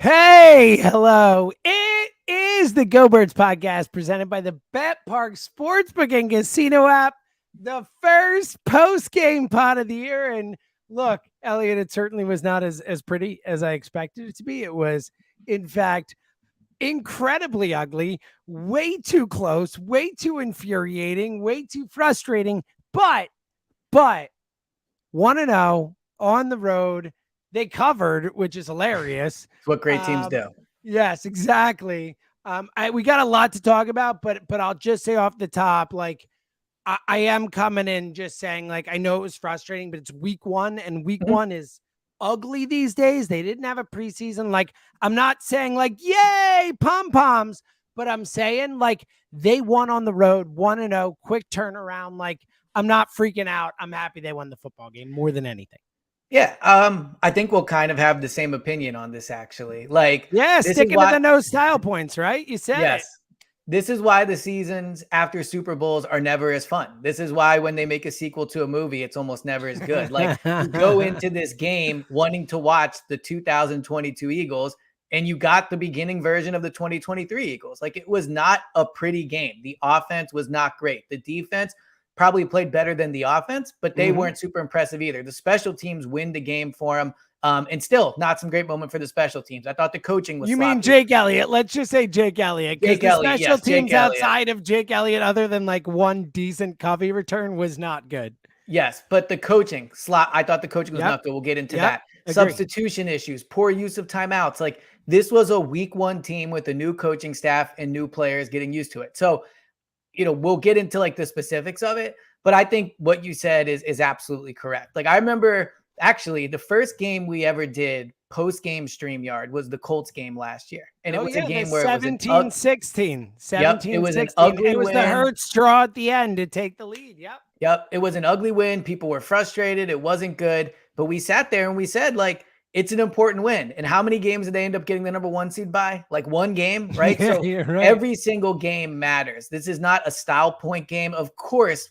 Hey, hello. It is the Go Birds podcast presented by the Bet Park Sportsbook and Casino app, the first post-game pod of the year. And look, Elliot, it certainly was not as pretty as I expected it to be. It was, in fact, incredibly ugly, way too close, way too infuriating, way too frustrating. But 1-0 on the road. They covered, which is hilarious. It's what great teams do. Yes, exactly. We got a lot to talk about, but I'll just say off the top, like I am coming in just saying, like, I know it was frustrating, but it's week one, and week one is ugly these days. They didn't have a preseason. Like, I'm not saying like, yay, pom-poms, but I'm saying like they won on the road, 1-0, quick turnaround. Like, I'm not freaking out. I'm happy they won the football game more than anything. Yeah, I think we'll kind of have the same opinion on this, actually. Like, yeah, sticking to the no style points, right? You said yes. it. This is why the seasons after Super Bowls are never as fun. This is why when they make a sequel to a movie, it's almost never as good. Like, you go into this game wanting to watch the 2022 Eagles, and you got the beginning version of the 2023 Eagles. Like, it was not a pretty game. The offense was not great. The defense probably played better than the offense, but they weren't super impressive either. The special teams win the game for them. And still not some great moment for the special teams. I thought the coaching was sloppy. Mean Jake Elliott? Let's just say Jake Elliott. Because the special teams outside of Jake Elliott, other than like one decent Covey return, was not good. Yes, but the coaching I thought the coaching was not good. We'll get into that. Agreed. Substitution issues, poor use of timeouts. Like, this was a week one team with a new coaching staff and new players getting used to it. So, we'll get into like the specifics of it, but I think what you said is absolutely correct. Like, I remember actually the first game we ever did post-game StreamYard was the Colts game last year. And it was a game where 17-16. It was an ugly It was win. The Hertz straw at the end to take the lead. Yep. It was an ugly win. People were frustrated. It wasn't good, but we sat there and we said, like, it's an important win. And how many games did they end up getting the number one seed by? Like, one game, right? Yeah, so right. Every single game matters. This is not a style point game. Of course,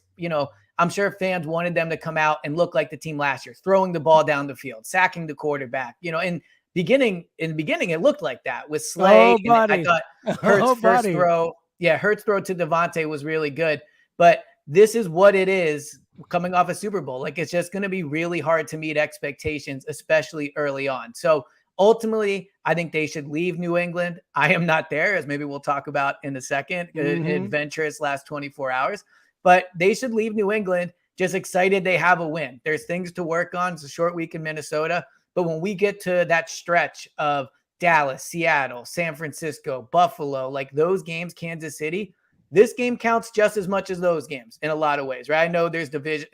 I'm sure fans wanted them to come out and look like the team last year, throwing the ball down the field, sacking the quarterback. In the beginning, it looked like that with Slay. I thought Hertz first throw. Yeah, Hertz throw to Devontae was really good. But this is what it is coming off a Super Bowl. Like, it's just going to be really hard to meet expectations, especially early on. So ultimately, I think they should leave New England. I am not there, as maybe we'll talk about in a second. Adventurous last 24 hours. But they should leave New England just excited they have a win. There's things to work on. It's a short week in Minnesota. But when we get to that stretch of Dallas, Seattle, San Francisco, Buffalo, like those games, Kansas City, this game counts just as much as those games in a lot of ways, right? I know there's division,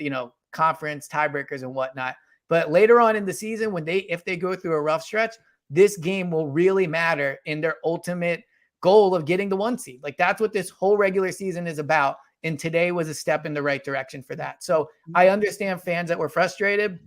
conference tiebreakers and whatnot. But later on in the season, if they go through a rough stretch, this game will really matter in their ultimate goal of getting the one seed. Like, that's what this whole regular season is about. And today was a step in the right direction for that. So I understand fans that were frustrated.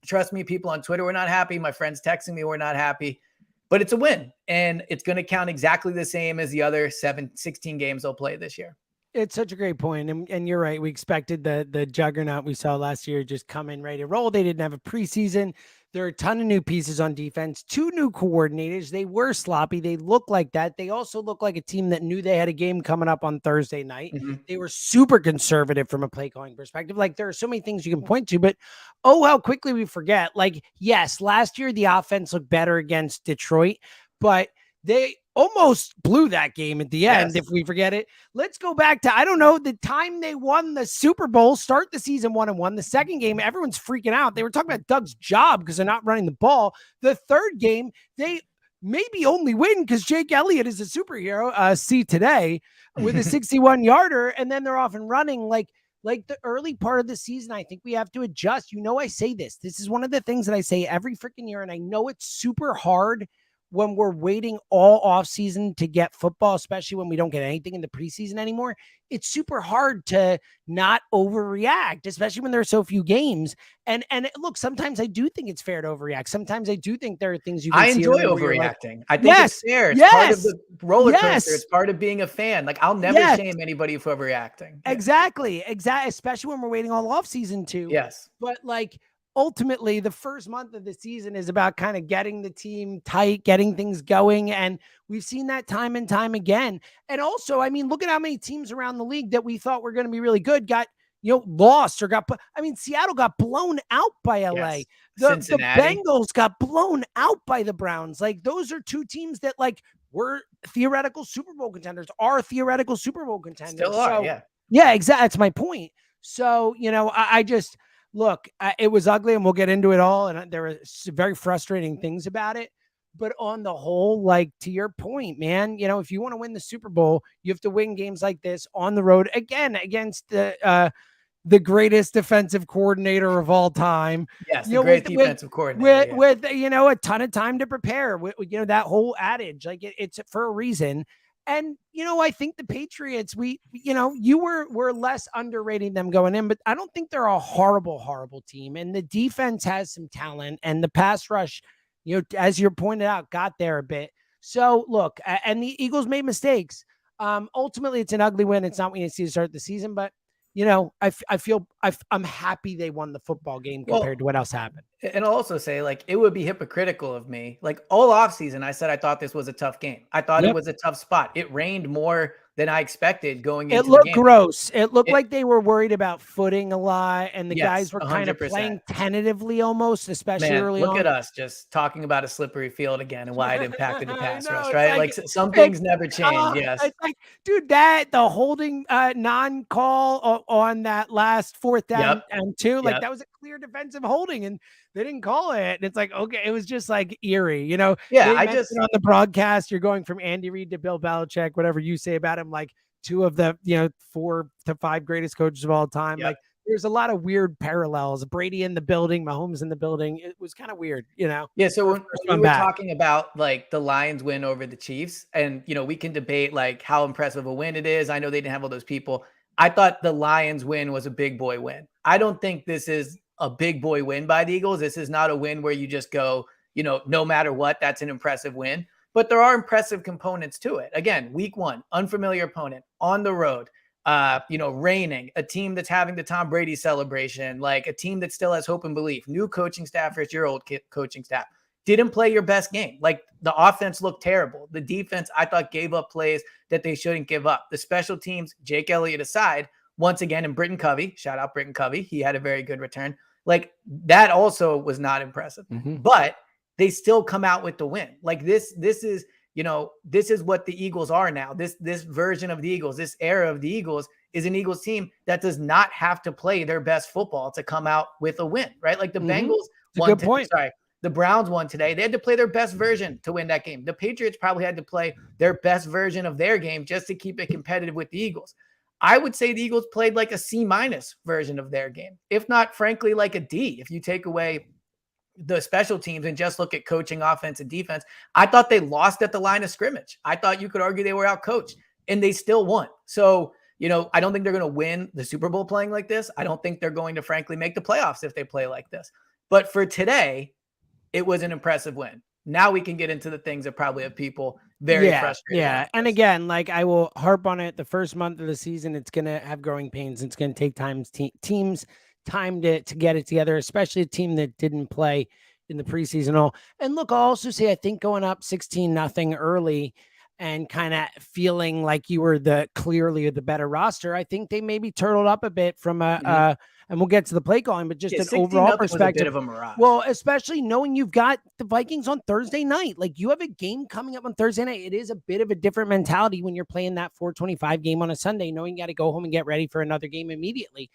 Trust me, people on Twitter were not happy. My friends texting me were not happy. But it's a win, and it's going to count exactly the same as the other 16 games they'll play this year. It's such a great point. And you're right. We expected the juggernaut we saw last year just come in ready to roll. They didn't have a preseason. There are a ton of new pieces on defense, 2 new coordinators. They were sloppy. They look like that. They also look like a team that knew they had a game coming up on Thursday night. They were super conservative from a play calling perspective. Like, there are so many things you can point to, but how quickly we forget. Like, yes, last year the offense looked better against Detroit, but they almost blew that game at the end. If we forget it, let's go back to, I don't know, the time they won the Super Bowl, start the season 1-1. The second game, everyone's freaking out. They were talking about Doug's job because they're not running the ball. The third game, they maybe only win because Jake Elliott is a superhero. See today with a 61-yarder, and then they're off and running. Like the early part of the season, I think we have to adjust. I say this. This is one of the things that I say every freaking year, and I know it's super hard when we're waiting all off season to get football, especially when we don't get anything in the preseason anymore. It's super hard to not overreact, especially when there are so few games. And look, sometimes I do think it's fair to overreact. Sometimes I do think there are things you can see. I enjoy overreacting. I think it's fair. It's part of the roller coaster. It's part of being a fan. Like, I'll never shame anybody for overreacting. Exactly. Especially when we're waiting all off season too. Yes. But like, ultimately the first month of the season is about kind of getting the team tight, getting things going. And we've seen that time and time again. And also, I mean, look at how many teams around the league that we thought were going to be really good got, lost or Seattle got blown out by LA. Yes. The Cincinnati. Bengals got blown out by the Browns. Like, those are two teams that were theoretical Super Bowl contenders, are theoretical Super Bowl contenders. Still are, So, yeah. yeah, exactly. That's my point. So, I just look, it was ugly, and we'll get into it all. And there were very frustrating things about it. But on the whole, to your point, man, if you want to win the Super Bowl, you have to win games like this on the road again against the greatest defensive coordinator of all time. Yes, the great defensive coordinator. With a ton of time to prepare. That whole adage, it's for a reason. And I think the Patriots, you were less underrating them going in, but I don't think they're a horrible team. And the defense has some talent, and the pass rush, as you pointed out, got there a bit. So look, and the Eagles made mistakes. Ultimately, it's an ugly win. It's not what you see to start the season, but I'm happy they won the football game compared to what else happened. And I'll also say, it would be hypocritical of me. All offseason, I said I thought this was a tough game. I thought it was a tough spot. It rained more than I expected going into the game. It looked gross. It looked like they were worried about footing a lot, and the guys were kind of 100%. playing tentatively almost, especially early on. Look at us just talking about a slippery field again and why it impacted the pass rush, right? Some things never change, yes. It's dude, the holding non-call on that last 4th down and 2, that was a clear defensive holding, and they didn't call it. And it's okay, it was just eerie, Yeah, I just on the broadcast, you're going from Andy Reid to Bill Belichick, whatever you say about him, 2 of the 4 to 5 greatest coaches of all time. There's a lot of weird parallels. Brady in the building, Mahomes in the building. It was kind of weird, Yeah. So when we were talking about the Lions win over the Chiefs, and we can debate how impressive a win it is. I know they didn't have all those people. I thought the Lions win was a big boy win. I don't think this is a big boy win by the Eagles. This is not a win where you just go, no matter what, that's an impressive win. But there are impressive components to it. Again, week 1, unfamiliar opponent on the road, raining, a team that's having the Tom Brady celebration, a team that still has hope and belief, new coaching staff versus your old coaching staff. Didn't play your best game. The offense looked terrible. The defense, I thought, gave up plays that they shouldn't give up. The special teams, Jake Elliott aside, once again, and Britton Covey, shout out Britton Covey, he had a very good return. That also was not impressive. But they still come out with the win. This is, this is what the Eagles are now. This version of the Eagles, this era of the Eagles is an Eagles team that does not have to play their best football to come out with a win, right? The Bengals won. Good point. The Browns won today. They had to play their best version to win that game. The Patriots probably had to play their best version of their game just to keep it competitive with the Eagles. I would say the Eagles played a C- version of their game, if not, frankly, a D. If you take away the special teams and just look at coaching, offense, and defense, I thought they lost at the line of scrimmage. I thought you could argue they were outcoached, and they still won. So, I don't think they're going to win the Super Bowl playing like this. I don't think they're going to, frankly, make the playoffs if they play like this. But for today, it was an impressive win. Now we can get into the things that probably have people very frustrated. Yeah. And again, I will harp on it. The first month of the season, it's going to have growing pains. It's going to take teams time to get it together, especially a team that didn't play in the preseason. And look, I'll also say, I think going up 16-0 early and kind of feeling like you were clearly the better roster, I think they maybe turtled up a bit from and we'll get to the play calling, but just an overall perspective. Was a bit of a mirage. Well, especially knowing you've got the Vikings on Thursday night. You have a game coming up on Thursday night. It is a bit of a different mentality when you're playing that 4:25 game on a Sunday, knowing you got to go home and get ready for another game immediately.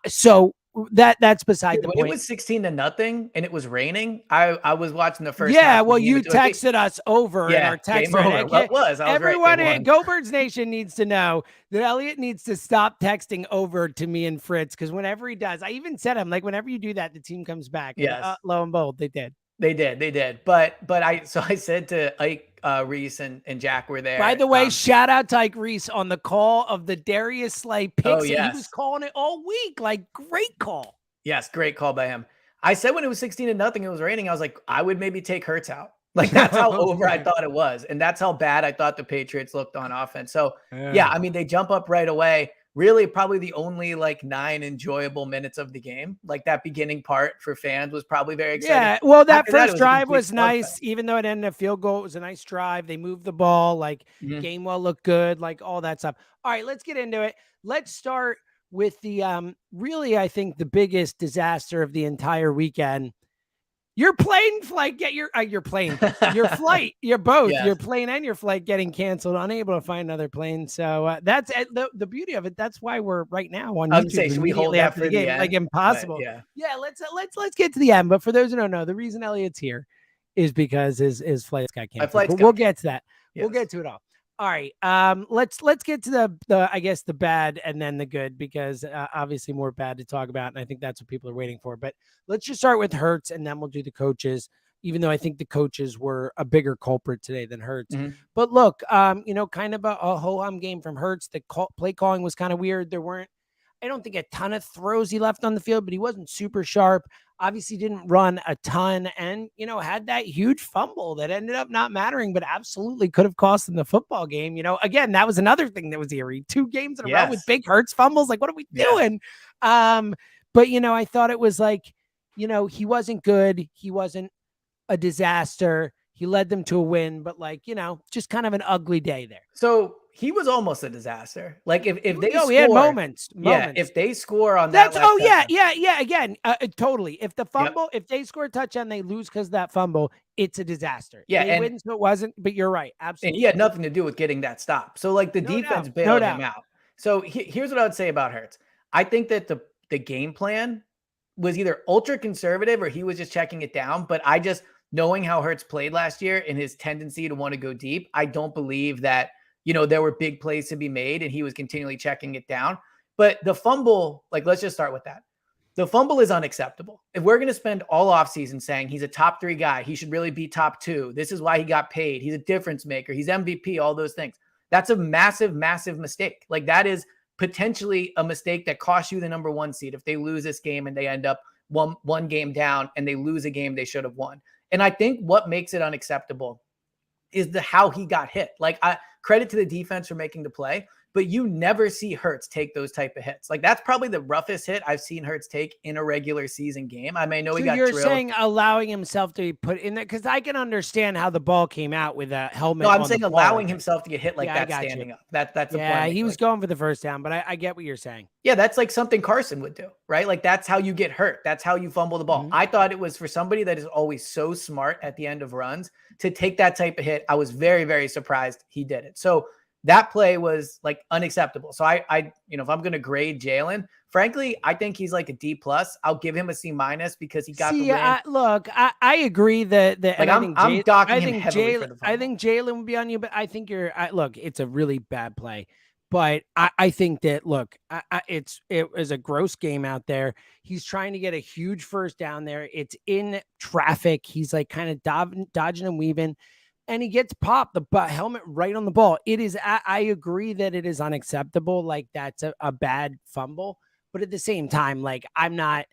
So that's beside the point. When it was 16-0 and it was raining, I was watching the first. Yeah, well, you texted us over in our text. What was? Everyone in Go Birds Nation needs to know that Elliot needs to stop texting over to me and Fritz, because whenever he does, I even said him, whenever you do that, the team comes back. Yes. Lo and behold, they did. They did. But I said to Ike Reese and Jack were there. By the way, shout out to Ike Reese on the call of the Darius Slay picks. Oh, yes. He was calling it all week. Great call. Yes, great call by him. I said when it was 16-0, it was raining, I was like, I would maybe take Hertz out. That's how over I thought it was. And that's how bad I thought the Patriots looked on offense. So, yeah, I mean, they jump up right away. really probably the only like 9 enjoyable minutes of the game. Like that beginning part for fans was probably very exciting. Yeah, well, that After that, it first was a drive complete was slugfest. nice, even though it ended in a field goal. It was a nice drive. They moved the ball, like Mhm. Gainwell looked good, like all that stuff. All right, let's get into it. Let's start with the really, I think the biggest disaster of the entire weekend. Your plane flight your plane, your flight, your both Yes. your plane and your flight getting canceled, unable to find another plane. So that's the beauty of it. That's why we're right now on I was gonna say, YouTube should we hold immediately that after the for the game. Like end? But impossible. yeah. Yeah, let's get to the end. But for those who don't know, the reason Elliot's here is because his flights got My canceled. flights But we'll got get to canceled. that. We'll Yes. get to it all. All right. Let's get to the I guess the bad and then the good, because obviously more bad to talk about, and I think that's what people are waiting for. But let's just start with Hertz, and then we'll do the coaches, even though I think the coaches were a bigger culprit today than Hertz. Mhm. But look, kind of a ho-hum game from Hertz. The play calling was kind of weird. I don't think a ton of throws he left on the field, but he wasn't super sharp. Obviously didn't run a ton, and, had that huge fumble that ended up not mattering, but absolutely could have cost him the football game. Again, that was another thing that was eerie. 2 games in a row with Yes. big Hertz fumbles. Like, what are we Yeah. doing? But, I thought it was like, he wasn't good. He wasn't a disaster. He led them to a win, but just kind of an ugly day there. So he was almost a disaster. Like if they He had score, moments. yeah, if they score on that That's last touchdown, yeah. Again, totally. If the yep, fumble, if they score a touchdown, they lose because of that fumble. It's a disaster. yeah, They win, so it wasn't. But you're right, and he absolutely, had nothing to do with getting that stop. So like the no defense doubt, no bailed him doubt. out. So here's what I would say about Hurts. I think that the game plan was either ultra conservative or he was just checking it down. But I just, knowing how Hurts played last year and his tendency to want to go deep, I don't believe that, there were big plays to be made and he was continually checking it down. But the fumble, like, let's just start with that. The fumble is unacceptable. If we're going to spend all offseason saying he's a top 3 guy, he should really be top 2. This is why he got paid. He's a difference maker. He's MVP, all those things. That's a massive, massive mistake. Like, that is potentially a mistake that costs you the number 1 seed if they lose this game and they end up one game down and they lose a game they should have won. And I think what makes it unacceptable is how he got hit. Like, credit to the defense for making the play, but you never see Hertz take those type of hits. Like, that's probably the roughest hit I've seen Hertz take in a regular season game. I know So he got you're drilled. saying allowing himself to be put in there, because I can understand how the ball came out with a helmet. No, I'm on saying the ball allowing like himself to get hit like Yeah, I that got standing you. up. That's the Yeah, point. he was Like, going for the first down, but I get what you're saying. yeah, that's like something Carson would do, right? Like, that's how you get hurt. That's how you fumble the ball. Mhm. I thought it was for somebody that is always so smart at the end of runs to take that type of hit. I was very, very surprised he did it. So that play was like unacceptable. So if I'm going to grade Jalen, frankly, I think he's like a D+. I'll give him a C- because he got the win. Look, I agree that Like, and I'm docking him heavily for the fumble. I think Jalen would be on you, but I think look, it's a really bad play. But I think that, look, it was a gross game out there. He's trying to get a huge first down there. It's in traffic. He's like kind of dodging and weaving, and he gets popped, the helmet right on the ball. It is, I agree that it is unacceptable. Like, that's a bad fumble. But at the same time, like, I'm not,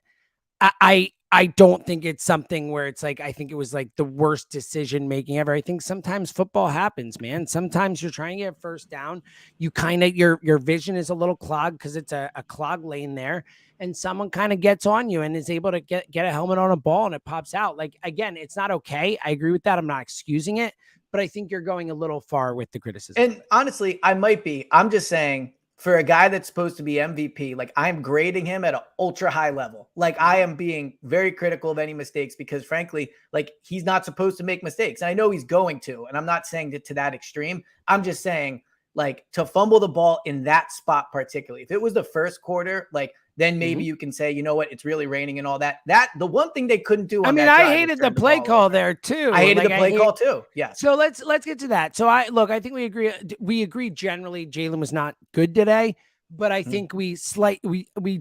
I don't think it's something where it's like, I think it was like the worst decision making ever. I think sometimes football happens, man. Sometimes you're trying to get first down. You kind of, your vision is a little clogged because it's a clog lane there, and someone kind of gets on you and is able to get a helmet on a ball and it pops out. Like, again, it's not okay. I agree with that. I'm not excusing it, but I think you're going a little far with the criticism. And honestly, I might be. I'm just saying, for a guy that's supposed to be MVP, like, I'm grading him at an ultra high level. Like, I am being very critical of any mistakes because, frankly, like, he's not supposed to make mistakes. And I know he's going to, and I'm not saying that to that extreme. I'm just saying, like, to fumble the ball in that spot particularly. If it was the first quarter, like, then maybe you can say, you know what, it's really raining and all that. The one thing they couldn't do on that drive I hated the play call there too. I hated the play call too. Yeah. So let's get to that. So I think we agree. We agree generally Jalen was not good today, but I think we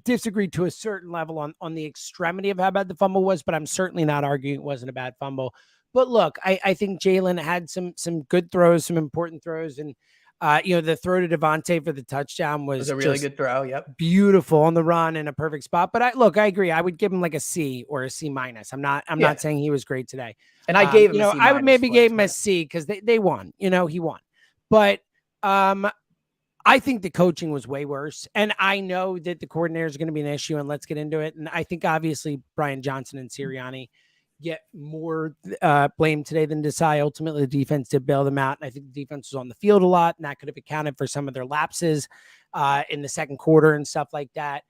disagreed to a certain level on the extremity of how bad the fumble was. But I'm certainly not arguing it wasn't a bad fumble. But look, I think Jalen had some good throws, some important throws, and the throw to Devontae for the touchdown was a really good throw. Yep. Beautiful on the run in a perfect spot. But I agree. I would give him like a C or a C-. I'm not saying he was great today. And I gave him a C-. I would maybe give him a C because they won. He won. But I think the coaching was way worse. And I know that the coordinator is going to be an issue, and let's get into it. And I think obviously Brian Johnson and Sirianni get more blame today than Desai. Ultimately, the defense did bail them out. And I think the defense was on the field a lot, and that could have accounted for some of their lapses in the second quarter and stuff like that.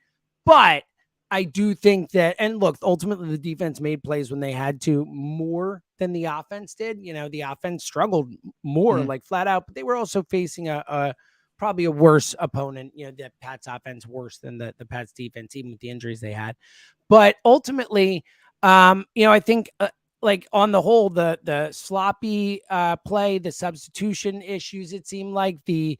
But I do think that, and look, ultimately the defense made plays when they had to more than the offense did. You know, the offense struggled more, like flat out, but they were also facing a probably a worse opponent. You know, the Pats offense worse than the Pats defense, even with the injuries they had. But ultimately, you know, I think like on the whole, the sloppy play, the substitution issues, it seemed like the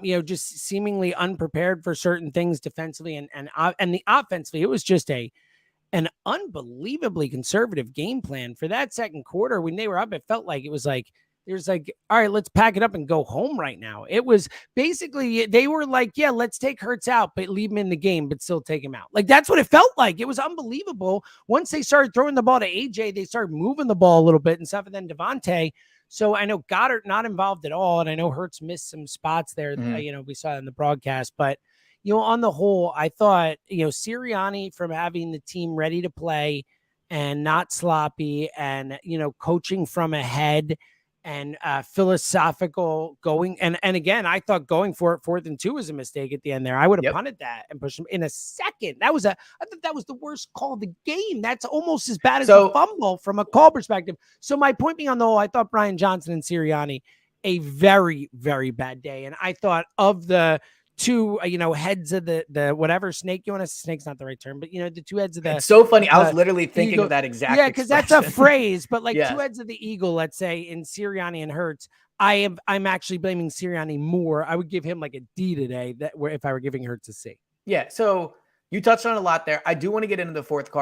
you know, just seemingly unprepared for certain things defensively and the offensively, it was just an unbelievably conservative game plan for that second quarter. When they were up, it felt like it was like, there's like, all right, let's pack it up and go home right now. It was basically, they were like, yeah, let's take Hertz out, but leave him in the game, but still take him out. Like, that's what it felt like. It was unbelievable. Once they started throwing the ball to AJ, they started moving the ball a little bit and stuff. And then Devontae. So I know Goddard not involved at all. And I know Hertz missed some spots there. You know, we saw it in the broadcast, but you know, on the whole, I thought, you know, Sirianni, from having the team ready to play and not sloppy and, you know, coaching from ahead and philosophical going. And again, I thought going for it 4th and 2 was a mistake at the end there. I would have punted that and pushed him in a second. I thought that was the worst call of the game. That's almost as bad as a fumble from a call perspective. So my point being, on the whole, I thought Brian Johnson and Sirianni a very, very bad day. And I thought of the two, you know, heads of the whatever snake you want to, snake's not the right term, but you know, the two heads of the, it's so funny. I was literally thinking eagle, of that exact because that's a phrase, but like yes. two heads of the eagle, let's say, in Sirianni and Hertz. I'm actually blaming Sirianni more. I would give him like a D today, that where if I were giving Hertz a C. Yeah. So you touched on a lot there. I do want to get into the fourth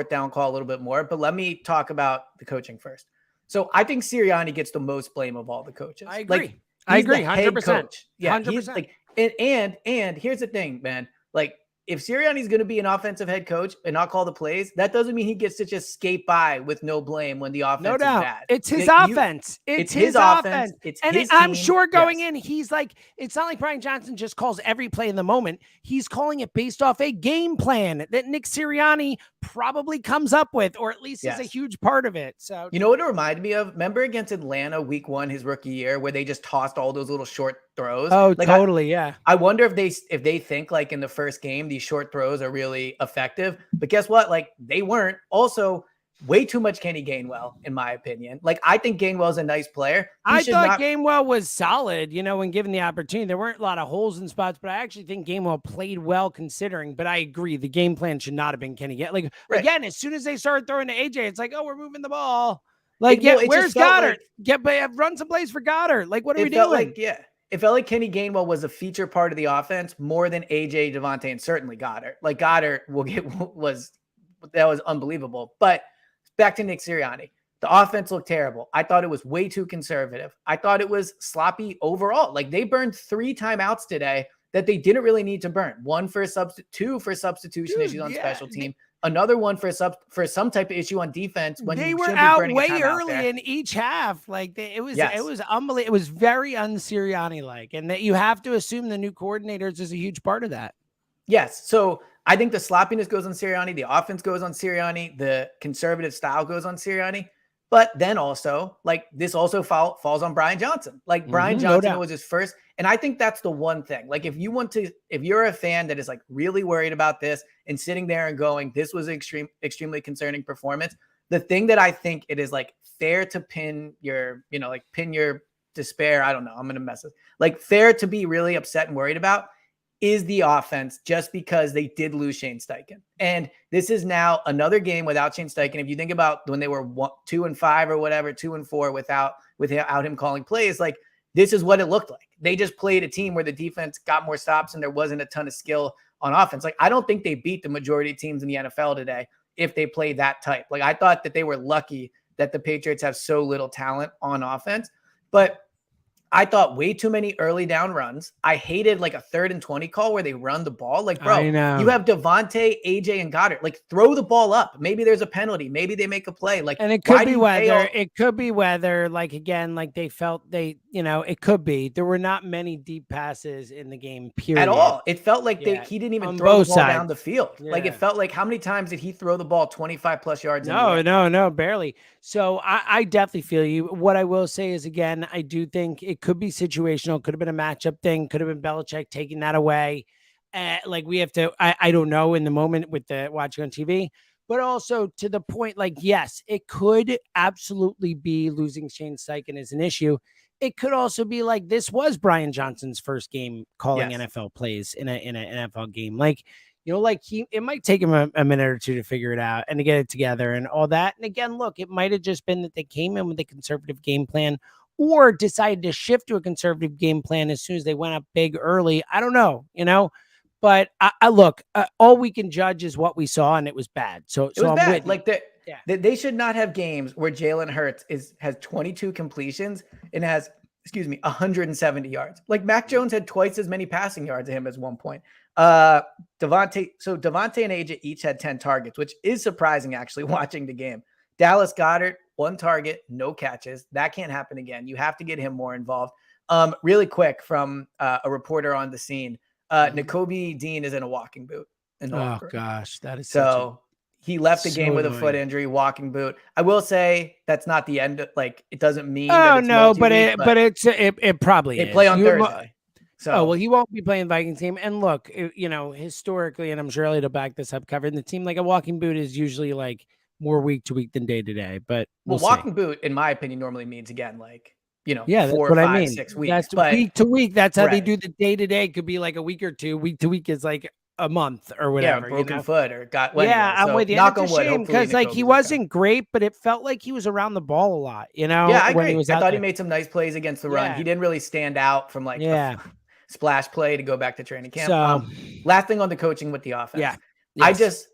down call a little bit more, but let me talk about the coaching first. So I think Sirianni gets the most blame of all the coaches. I agree. Like, I agree. 100%. Coach. Yeah. 100%. He's like, and here's the thing, man. Like, if Sirianni's going to be an offensive head coach and not call the plays, that doesn't mean he gets to just skate by with no blame when the offense is bad. It's his offense. It's his offense. It's and his I'm team. sure going in, he's like, it's not like Brian Johnson just calls every play in the moment. He's calling it based off a game plan that Nick Sirianni probably comes up with, or at least is a huge part of it. So, you know what it reminded me of? Remember against Atlanta week 1, his rookie year, where they just tossed all those little short throws? Oh, like, totally. I wonder if they think like in the first game, these short throws are really effective, but guess what? Like, they weren't. Also, way too much Kenny Gainwell, in my opinion. Like, I think Gainwell's a nice player. I thought Gainwell was solid, you know, when given the opportunity. There weren't a lot of holes in spots, but I actually think Gainwell played well considering. But I agree, the game plan should not have been Kenny. Like, again, as soon as they started throwing to AJ, it's like, oh, we're moving the ball. Like, where's Goddard? Run some plays for Goddard. Like, what are we doing? It felt like Kenny Gainwell was a feature part of the offense more than AJ, Devontae, and certainly Goddard. Like, Goddard was unbelievable. But back to Nick Sirianni. The offense looked terrible. I thought it was way too conservative. I thought it was sloppy overall. Like, they burned 3 timeouts today that they didn't really need to burn. 1 for two for substitution issues on special team. Another one for some type of issue on defense when they were out way early in each half. Like, it was unbelievable. It was very un-Sirianni like, and that you have to assume the new coordinators is a huge part of that. Yes. So I think the sloppiness goes on Sirianni, the offense goes on Sirianni, the conservative style goes on Sirianni. But then also, like, this also falls on Brian Johnson. Like, Brian Johnson was his first. And I think that's the one thing. Like, if you're a fan that is like really worried about this and sitting there and going, this was an extremely concerning performance. The thing that I think it is like fair to pin your despair. I don't know. I'm going to mess it. Like, fair to be really upset and worried about is the offense, just because they did lose Shane Steichen. And this is now another game without Shane Steichen. If you think about when they were 2-5 or whatever, 2-4 without him calling plays, like, this is what it looked like. They just played a team where the defense got more stops and there wasn't a ton of skill on offense. Like, I don't think they beat the majority of teams in the NFL today if they play that type. Like, I thought that they were lucky that the Patriots have so little talent on offense. But I thought way too many early down runs. I hated like a 3rd and 20 call where they run the ball. Like, bro, I know. you have Devontae, AJ, and Goddard. Like, throw the ball up. Maybe there's a penalty. Maybe they make a play. Like, And it why could do be you pay weather. all- It could be weather. Like again, like they felt it could be. There were not many deep passes in the game, period. At all. It felt like Yeah, he didn't even on throw the both ball down sides. the field. Like, it Yeah. felt like, how many times did he throw the ball 25 plus yards in the air? No, barely. So I definitely feel you. What I will say is, again, I do think it could be situational. Could have been a matchup thing. Could have been Belichick taking that away. Like we have to, I don't know in the moment with the watching on TV, but also to the point, like, yes, it could absolutely be losing Shane Steichen is an issue. It could also be like this was Brian Johnson's first game calling Yes. NFL plays in an NFL game. Like, like it might take him a minute or two to figure it out and to get it together and all that. And again, look, it might have just been that they came in with a conservative game plan or decided to shift to a conservative game plan as soon as they went up big early. I don't know, but I look, all we can judge is what we saw, and it was bad. So It was I'm bad. with you. Like they should not have games where Jalen Hertz has 22 completions and has 170 yards. Like Mac Jones had twice as many passing yards to him as one point. Devontae and AJ each had 10 targets, which is surprising actually watching the game. Dallas Goedert, 1 target, no catches. That can't happen again. You have to get him more involved. Really quick from a reporter on the scene. Nakobe Dean is in a walking boot. Oh gosh, that is so he left the game with a foot injury, walking boot. I will say that's not the end. Like, it doesn't mean. Oh no, but it probably they is. play on Thursday. So, well, he won't be playing the Vikings game. And look, historically, and I'm sure it'll back this up, covering the team, like a walking boot is usually like more week to week than day to day. But walking boot, in my opinion, normally means again, like, 4, 5, 6 weeks. That's week to week. That's how they do the day to day. Could be like a week or two. Week to week is like a month or whatever. Yeah, broken foot or got. I'm with you. Knock on wood, because like he wasn't great, but it felt like he was around the ball a lot. Yeah, I agree. I thought he made some nice plays against the run. He didn't really stand out from like splash play to go back to training camp. So last thing on the coaching with the offense. Yeah. Yes.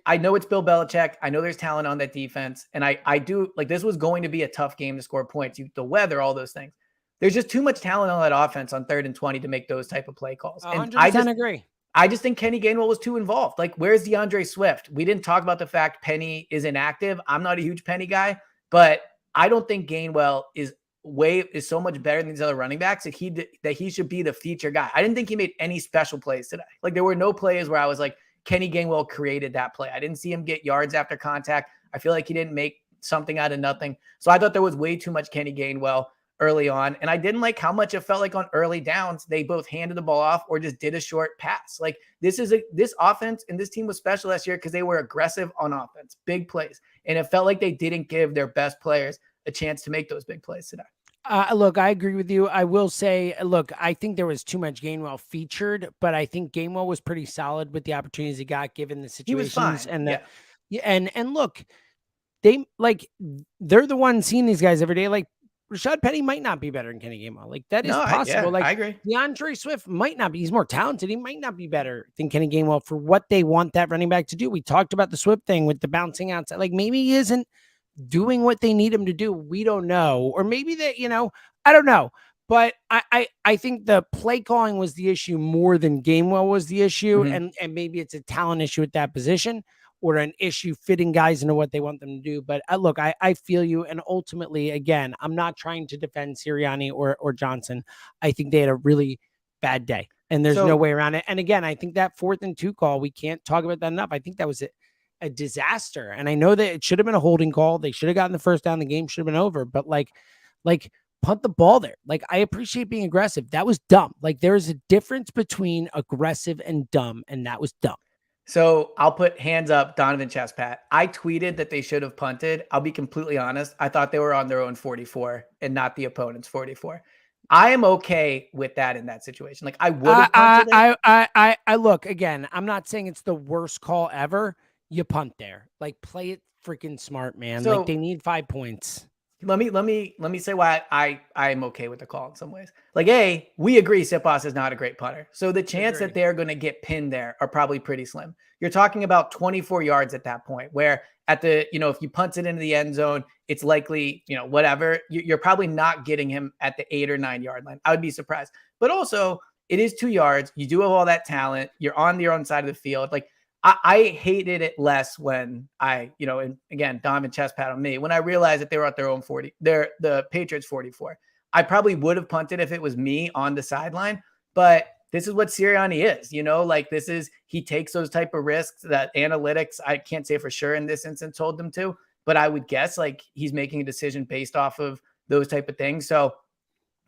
I know it's Bill Belichick. I know there's talent on that defense. And I do like, this was going to be a tough game to score points. The weather, all those things. There's just too much talent on that offense on 3rd and 20 to make those type of play calls. And 100% agree. I just think Kenny Gainwell was too involved. Like, where's DeAndre Swift? We didn't talk about the fact Penny is inactive. I'm not a huge Penny guy, but I don't think Gainwell is so much better than these other running backs that he should be the feature guy. I didn't think he made any special plays today. Like, there were no plays where I was like, Kenny Gainwell created that play. I didn't see him get yards after contact. I feel like he didn't make something out of nothing. So I thought there was way too much Kenny Gainwell early on. And I didn't like how much it felt like on early downs, they both handed the ball off or just did a short pass. Like, this offense and this team was special last year because they were aggressive on offense, big plays. And it felt like they didn't give their best players a chance to make those big plays today. Look, I agree with you. I will say, look, I think there was too much Gainwell featured, but I think Gainwell was pretty solid with the opportunities he got given the situations. He was fine. And look, they're the ones seeing these guys every day. Like, Rashad Penny might not be better than Kenny Gainwell. Like, that is possible. I agree. DeAndre Swift might not be. He's more talented. He might not be better than Kenny Gainwell for what they want that running back to do. We talked about the Swift thing with the bouncing outside. Like, maybe he isn't doing what they need him to do. We don't know. Or maybe that, I don't know. But I think the play calling was the issue more than Gainwell was the issue. Mm-hmm. And maybe it's a talent issue at that position or an issue fitting guys into what they want them to do. But look, I feel you. And ultimately, again, I'm not trying to defend Sirianni or Johnson. I think they had a really bad day and there's no way around it. And again, I think that 4th and 2 call, we can't talk about that enough. I think that was a disaster. And I know that it should have been a holding call. They should have gotten the first down. The game should have been over, but like punt the ball there. Like, I appreciate being aggressive. That was dumb. Like, there's a difference between aggressive and dumb, and that was dumb. So I'll put hands up, Donovan Chestpat. I tweeted that they should have punted. I'll be completely honest. I thought they were on their own 44 and not the opponent's 44. I am okay with that in that situation. Like, I would have punted it. I look, again, I'm not saying it's the worst call ever. You punt there. Like, play it freaking smart, man. So, like, they need 5 points. Let me say why I am okay with the call in some ways. Like, we agree Siposs is not a great punter. So the chance that they're going to get pinned there are probably pretty slim. You're talking about 24 yards at that point, where at the, if you punt it into the end zone, it's likely, whatever, you're probably not getting him at the 8 or 9 yard line. I would be surprised. But also, it is 2 yards. You do have all that talent. You're on your own side of the field. Like, I hated it less when and again, Dom and chest pat on me, when I realized that they were at their own 40, the Patriots 44. I probably would have punted if it was me on the sideline, but this is what Sirianni is, like he takes those type of risks that analytics, I can't say for sure in this instance told them to, but I would guess like he's making a decision based off of those type of things. So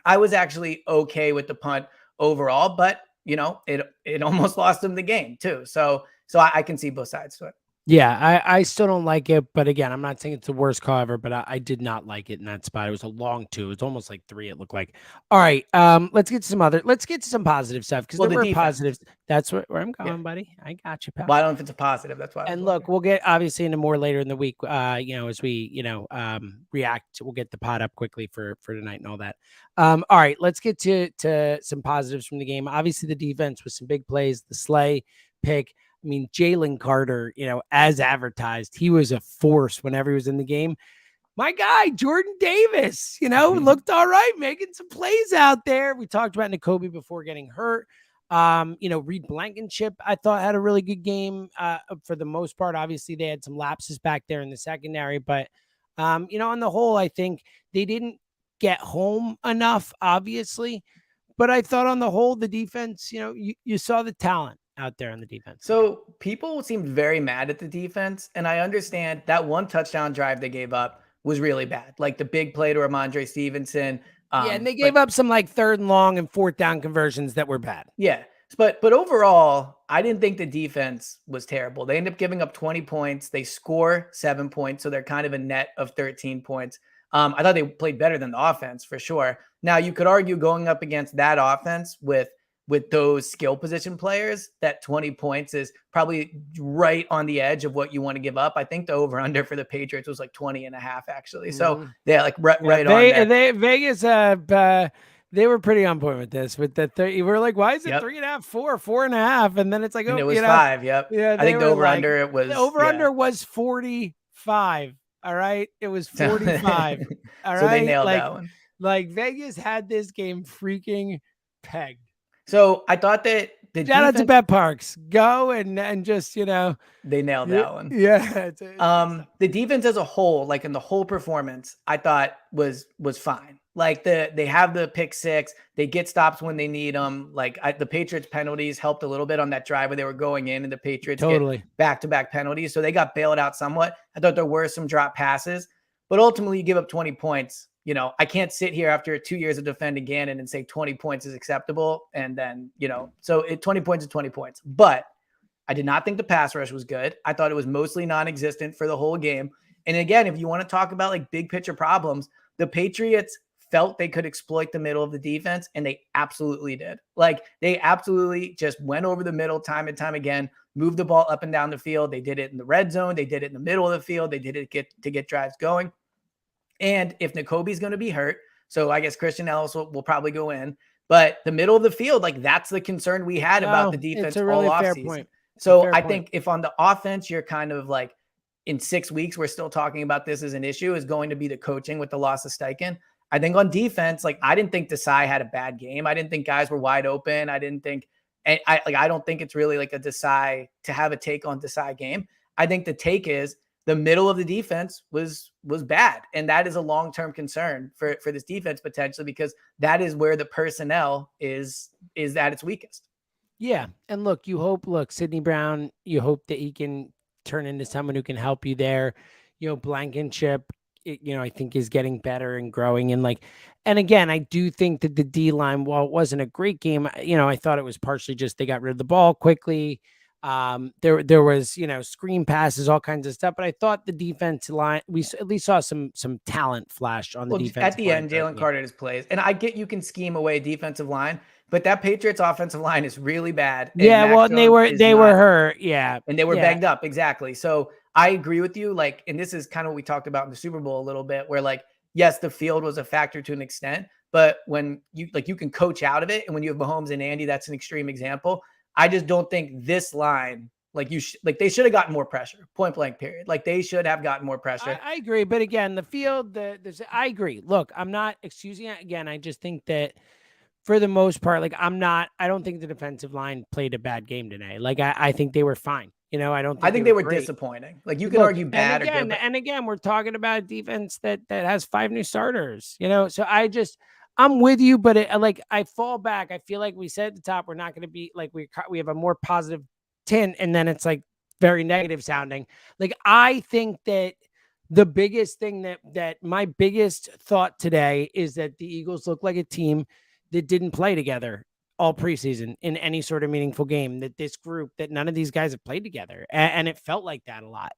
I was actually okay with the punt overall, but it almost lost them the game too. So I can see both sides to it. Yeah, I still don't like it, but again, I'm not saying it's the worst call ever, but I did not like it in that spot. It was a long 2. It was almost like 3, it looked like. All right, let's get to some positive stuff, because there were positives. That's where I'm going, buddy. I got you, pal. Well, I don't know if it's a positive. That's why. And look, we'll get obviously into more later in the week. As we react, we'll get the pod up quickly for tonight and all that. All right, let's get to some positives from the game. Obviously, the defense with some big plays, the Slay pick. I mean, Jalen Carter, as advertised, he was a force whenever he was in the game. My guy, Jordan Davis, looked all right, making some plays out there. We talked about Nakobe before getting hurt. Reed Blankenship, I thought, had a really good game for the most part. Obviously, they had some lapses back there in the secondary, but, on the whole, I think they didn't get home enough, obviously. But I thought on the whole, the defense, you saw the talent out there on the defense. So people seemed very mad at the defense, and I understand that one touchdown drive they gave up was really bad. Like the big play to Ramondre Stevenson. And they gave up some like 3rd and long and 4th down conversions that were bad. Yeah. But overall, I didn't think the defense was terrible. They ended up giving up 20 points. They score 7 points, so they're kind of a net of 13 points. I thought they played better than the offense for sure. Now, you could argue going up against that offense with those skill position players, that 20 points is probably right on the edge of what you want to give up. I think the over under for the Patriots was like 20.5 actually. So they're like right on there. Vegas, they were pretty on point with this. With the 30, we're like, why is it 3.5, 4, 4.5? And then it's like, and it was 5. Yep. Yeah. I think the over under it was. The over under was 45. All right. It was 45. All right. So they nailed that one. Like Vegas had this game freaking pegged. So I thought that shout out to Bet Parks. Go and just, they nailed that one. Yeah. The defense as a whole, like in the whole performance, I thought was fine. Like they have the pick 6, they get stops when they need them. Like the Patriots penalties helped a little bit on that drive where they were going in, and the Patriots get back-to-back penalties. So they got bailed out somewhat. I thought there were some drop passes, but ultimately you give up 20 points. I can't sit here after 2 years of defending Gannon and say 20 points is acceptable. And then, so 20 points is 20 points. But I did not think the pass rush was good. I thought it was mostly non-existent for the whole game. And again, if you want to talk about like big picture problems, the Patriots felt they could exploit the middle of the defense, and they absolutely did. Like they absolutely just went over the middle time and time again, moved the ball up and down the field. They did it in the red zone. They did it in the middle of the field. They did it to get drives going. And if Nakobe's going to be hurt, so I guess Christian Ellis will probably go in, but the middle of the field, like that's the concern we had about the defense it's a really all fair offseason. Point. So I think if on the offense, you're kind of like in 6 weeks, we're still talking about this as an issue, is going to be the coaching with the loss of Steichen. I think on defense, like I didn't think Desai had a bad game. I didn't think guys were wide open. I didn't think, I don't think it's really like a Desai to have a take on Desai game. I think the take is the middle of the defense was bad. And that is a long-term concern for this defense potentially, because that is where the personnel is at its weakest. Yeah. And look, Sidney Brown, you hope that he can turn into someone who can help you there. Blankenship, I think is getting better and growing. And again, I do think that the D-line, while it wasn't a great game, I thought it was partially just they got rid of the ball quickly. There was, screen passes, all kinds of stuff, but I thought the defense line, we at least saw some talent flash on the defense. At the end, Jalen Carter just plays, and I get you can scheme away defensive line, but that Patriots offensive line is really bad. Yeah. Well, and they were hurt. Yeah. And they were banged up. Exactly. So I agree with you. Like, and this is kind of what we talked about in the Super Bowl a little bit, where like, yes, the field was a factor to an extent, but when you can coach out of it. And when you have Mahomes and Andy, that's an extreme example. I just don't think this line Like they should have gotten more pressure, point blank period. Like they should have gotten more pressure. I agree. But again, the field, I agree. Look, I'm not excusing it. Again, I just think that for the most part, like I don't think the defensive line played a bad game today. Like I think they were fine. I don't think I think they were great. Disappointing. Like you can argue bad or good. And again, we're talking about a defense that has 5 new starters, so I'm with you, but I fall back. I feel like we said at the top, we're not going to be like, we have a more positive tint, and then it's like very negative sounding. Like, I think that the biggest thing that my biggest thought today is that the Eagles look like a team that didn't play together all preseason in any sort of meaningful game, that this group, that none of these guys have played together. And it felt like that a lot.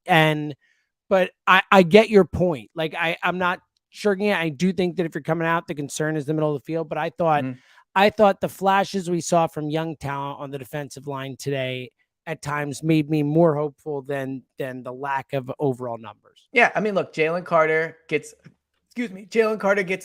But I get your point. Like, I'm not shirking it. I do think that if you're coming out, the concern is the middle of the field. But I thought the flashes we saw from young talent on the defensive line today at times made me more hopeful than the lack of overall numbers. Yeah. I mean, look, Jalen Carter gets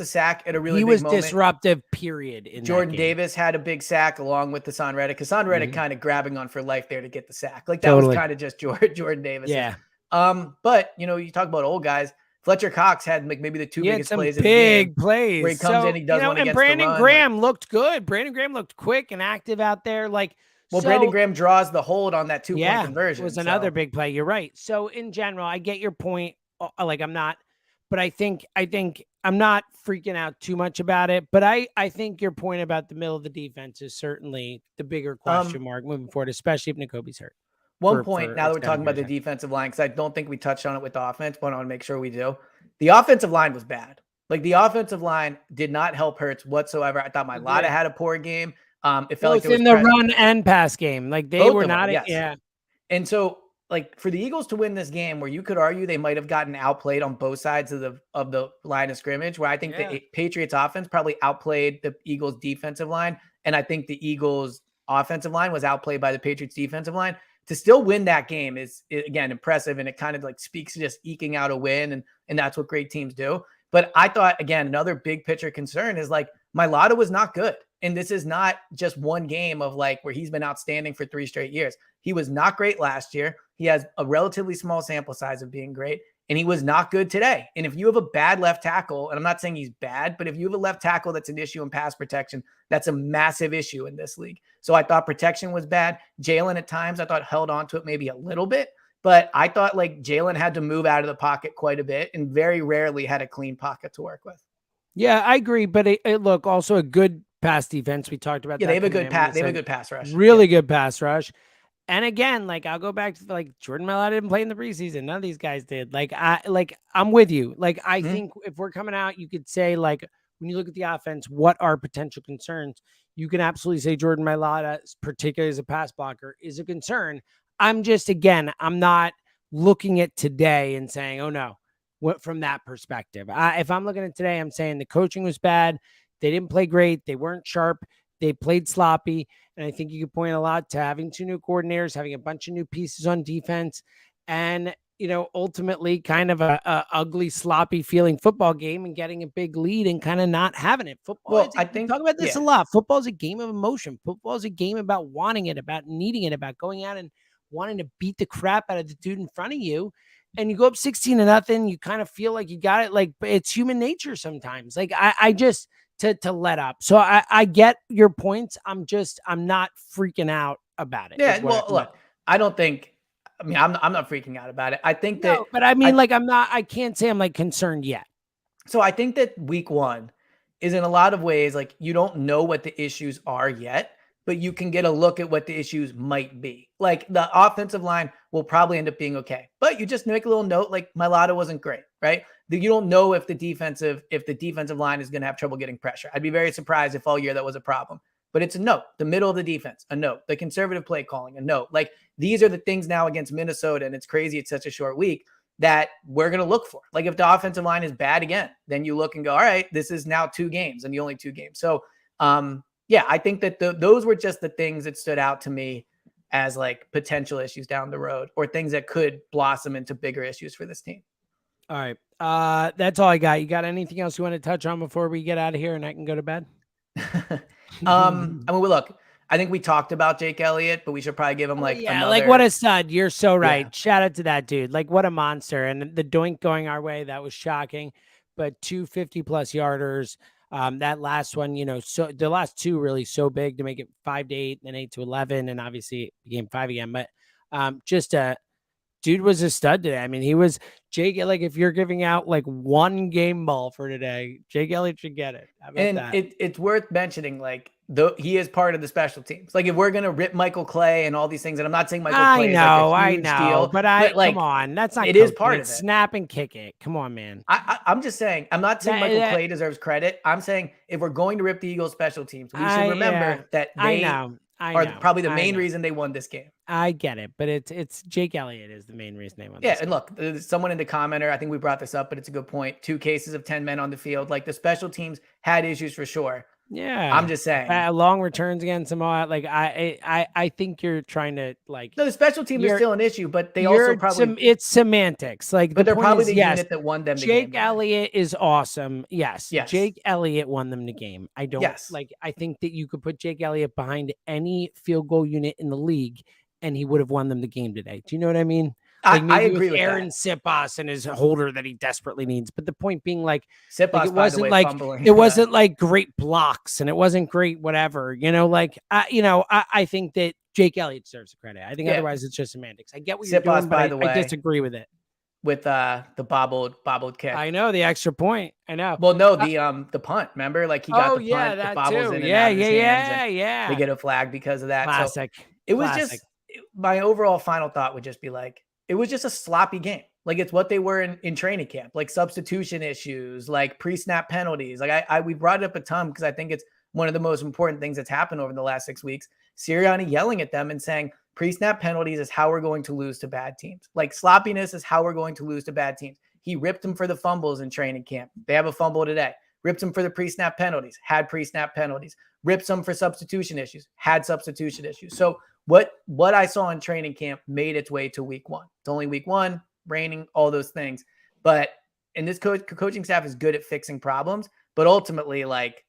a sack at a really big moment. He was disruptive, period. Jordan Davis had a big sack along with Hassan Reddick. Hassan Reddick kind of grabbing on for life there to get the sack. Like that was kind of just Jordan Davis. Yeah. But you talk about old guys. Fletcher Cox had maybe the two biggest plays. Big plays. Where he comes in, he does one against and Brandon the run. Graham looked good. Brandon Graham looked quick and active out there. Brandon Graham draws the hold on that 2-point conversion. It was another big play. You're right. So in general, I get your point. But I think I'm not freaking out too much about it. But I think your point about the middle of the defense is certainly the bigger question mark moving forward, especially if N'Kobe's hurt. Now that we're talking about the defensive line, because I don't think we touched on it with the offense, but I want to make sure we do. The offensive line was bad. Like, the offensive line did not help Hertz whatsoever. I thought Mailata had a poor game. It felt like there was in the run and pass game. Like, they were not. Yeah. And so, like, for the Eagles to win this game, where you could argue they might have gotten outplayed on both sides of the line of scrimmage, where I think the Patriots offense probably outplayed the Eagles defensive line, and I think the Eagles offensive line was outplayed by the Patriots defensive line. To still win that game is, again, impressive, and it kind of like speaks to just eking out a win, and that's what great teams do. But I thought, again, another big picture concern is like Mailata was not good. And this is not just one game of like where he's been outstanding for 3 straight years. He was not great last year. He has a relatively small sample size of being great, and he was not good today. And if you have a bad left tackle, and I'm not saying he's bad, but if you have a left tackle that's an issue in pass protection, that's a massive issue in this league. So I thought protection was bad. Jalen at times I thought held on to it maybe a little bit, but I thought like Jalen had to move out of the pocket quite a bit and very rarely had a clean pocket to work with. Yeah, I agree. But look, also a good pass defense. We talked about that. They have a good pass. They have a good pass rush. Really good pass rush. And again, like, I'll go back to like Jordan Mailata didn't play in the preseason. None of these guys did. I'm with you. Like, I think if we're coming out, you could say, like, when you look at the offense, what are potential concerns? You can absolutely say Jordan Mailata, particularly as a pass blocker, is a concern. I'm not looking at today and saying, oh no, what from that perspective. If I'm looking at today, I'm saying the coaching was bad. They didn't play great. They weren't sharp. They played sloppy. And I think you could point a lot to having 2 new coordinators, having a bunch of new pieces on defense, and, ultimately kind of a ugly, sloppy feeling football game and getting a big lead and kind of not having it. Football, I think we talk about this a lot. Football is a game of emotion. Football is a game about wanting it, about needing it, about going out and wanting to beat the crap out of the dude in front of you. And you go up 16-0, you kind of feel like you got it. Like, it's human nature sometimes. Like, I just to let up. So I get your points. I'm not freaking out about it. Yeah. Well, look, I'm not freaking out about it. I think that, but I mean, I can't say I'm like concerned yet. So I think that week 1 is in a lot of ways, like, you don't know what the issues are yet, but you can get a look at what the issues might be. Like, the offensive line will probably end up being okay, but you just make a little note, like, Mailata wasn't great, right? You don't know if the defensive line is going to have trouble getting pressure. I'd be very surprised if all year that was a problem, but it's a note. The middle of the defense, a note. The conservative play calling, a note. Like, these are the things now against Minnesota, and it's crazy it's such a short week, that we're going to look for. Like, if the offensive line is bad again, then you look and go, all right, this is now 2 games and the only 2 games. So, I think that those were just the things that stood out to me as like potential issues down the road, or things that could blossom into bigger issues for this team. All right. That's all I got. You got anything else you want to touch on before we get out of here and I can go to bed? Look, I think we talked about Jake Elliott, but we should probably give him like yeah, another. what a stud. You're so right. Yeah. Shout out to that dude. Like, what a monster. And the doink going our way, that was shocking. But 250+ yarders. That last one, so the last two really so big to make it 5-8 and 8-11. And obviously it became 5 again. But just dude was a stud today. I mean, he was Jake. Like, if you're giving out like one game ball for today, Jake Elliott should get it. How about that? It's worth mentioning, like, he is part of the special teams. Like, if we're gonna rip Michael Clay and all these things, and I'm not saying Michael Clay is like a huge deal, but like, come on, that's not. It is part of it. Snap and kick it. Come on, man. I'm just saying. I'm not saying Michael Clay deserves credit. I'm saying if we're going to rip the Eagles special teams, we should remember that they are probably the main reason they won this game. I get it, but it's Jake Elliott is the main reason they won. Yeah, and look, someone in the commenter, I think we brought this up, but it's a good point. 2 cases of 10 men on the field. Like, the special teams had issues for sure. Yeah, I'm just saying. Long returns against Samoa. Like, I think you're trying to like. No, the special teams are still an issue, but they also probably it's semantics. Like, but they're probably the unit that won them. Jake Elliott is awesome. Yes, yes, Jake Elliott won them the game. I don't like. I think that you could put Jake Elliott behind any field goal unit in the league, and he would have won them the game today. Do you know what I mean? Like, maybe I agree with Aaron Siposs and his holder that he desperately needs. But the point being, like, Siposs, it wasn't like fumbling. It wasn't like great blocks, and it wasn't great whatever. I think that Jake Elliott deserves the credit. I think otherwise it's just semantics. I get what you're doing, but I disagree with it. With the bobbled kick. I know, the extra point. I know. Well, no, the punt. Remember, like, he got the punt, the bobbles in and out of his hands, and they get a flag because of that. Classic. So it was just my overall final thought would just be like, it was just a sloppy game. Like, it's what they were in training camp, like substitution issues, like pre-snap penalties. Like, we brought it up a ton because I think it's one of the most important things that's happened over the last 6 weeks. Sirianni yelling at them and saying pre-snap penalties is how we're going to lose to bad teams. Like, sloppiness is how we're going to lose to bad teams. He ripped them for the fumbles in training camp. They have a fumble today. Ripped them for the pre-snap penalties, had pre-snap penalties. Ripped them for substitution issues, had substitution issues. So what I saw in training camp made its way to week 1. It's only week 1, raining, all those things. But, and this coaching staff is good at fixing problems, but ultimately, like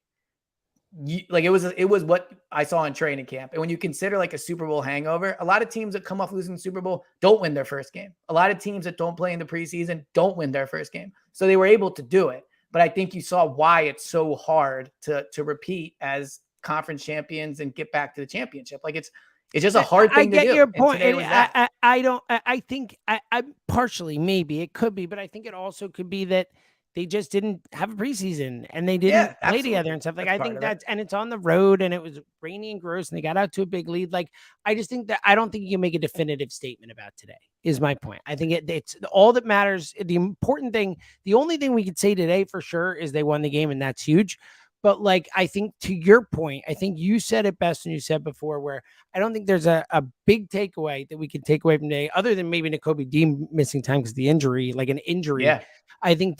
it was what I saw in training camp. And when you consider like a Super Bowl hangover, a lot of teams that come off losing the Super Bowl don't win their first game. A lot of teams that don't play in the preseason don't win their first game. So they were able to do it. But I think you saw why it's so hard to repeat as conference champions and get back to the championship. Like, it's just a hard thing to do. I get your point. I think partially, maybe it could be, but I think it also could be that they just didn't have a preseason and they didn't play together and stuff. Like, I think and it's on the road and it was rainy and gross and they got out to a big lead. Like, I just think that I don't think you can make a definitive statement about today is my point. I think it's all that matters. The important thing, the only thing we could say today for sure is they won the game, and that's huge. But, like, I think to your point, I think you said it best when you said before, where I don't think there's a big takeaway that we can take away from today, other than maybe Nakobe Dean missing time because the injury, like an injury. Yeah. I think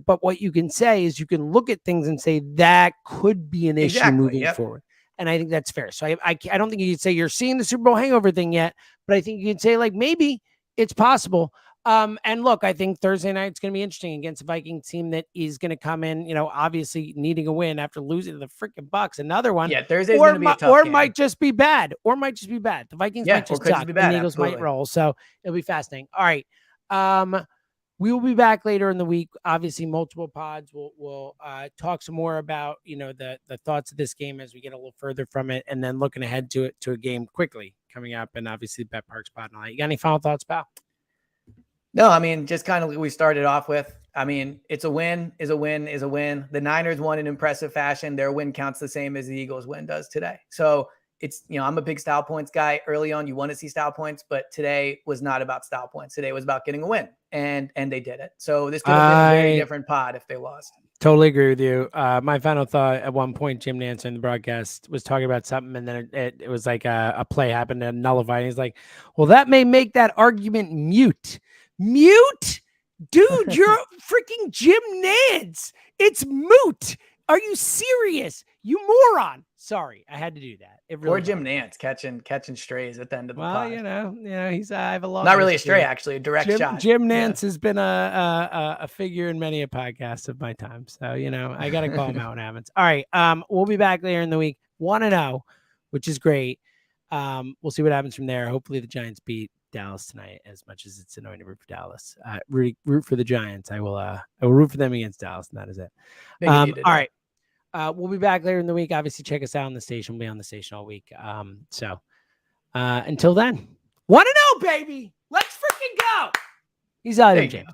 but what you can say is you can look at things and say that could be an issue moving forward. And I think that's fair. So I don't think you could say you're seeing the Super Bowl hangover thing yet, but I think you could say, like, maybe it's possible. And look, I think Thursday night's going to be interesting against a Vikings team that is going to come in, obviously needing a win after losing to the freaking Bucks. Another one. Yeah, Thursday's going to be a tough game. Might just be bad. The Vikings might just suck. The Eagles might roll. So it'll be fascinating. All right. We will be back later in the week. Obviously, multiple pods. We'll talk some more about, the thoughts of this game as we get a little further from it, and then looking ahead to a game quickly coming up, and obviously Bet Parks pod and all that. You got any final thoughts, pal? No, I mean, just kind of like we started off with. I mean, it's a win is a win is a win. The Niners won in impressive fashion. Their win counts the same as the Eagles' win does today. So it's, I'm a big style points guy. Early on, you want to see style points, but today was not about style points. Today was about getting a win, and they did it. So this could have been a very different pod if they lost. Totally agree with you. My final thought at one point, Jim Nantz in the broadcast was talking about something, and then it was like a play happened and nullified. He's like, well, that may make that argument mute. Mute? Dude, you're freaking Jim Nantz. It's moot. Are you serious? You moron. Sorry, I had to do that. Or Jim Nantz catching strays at the end of the pod. He's I have a long not really a stray, actually, a direct shot. Jim Nantz has been a figure in many a podcast of my time. So, I got to call him out when it happens. All right, we'll be back later in the week. 1-0, which is great. We'll see what happens from there. Hopefully the Giants beat Dallas tonight, as much as it's annoying to root for Dallas. Root for the Giants. I will root for them against Dallas, and that is it. All right. We'll be back later in the week. Obviously, check us out on the station. We'll be on the station all week. So until then, 1-0, baby. Let's freaking go. He's out of James.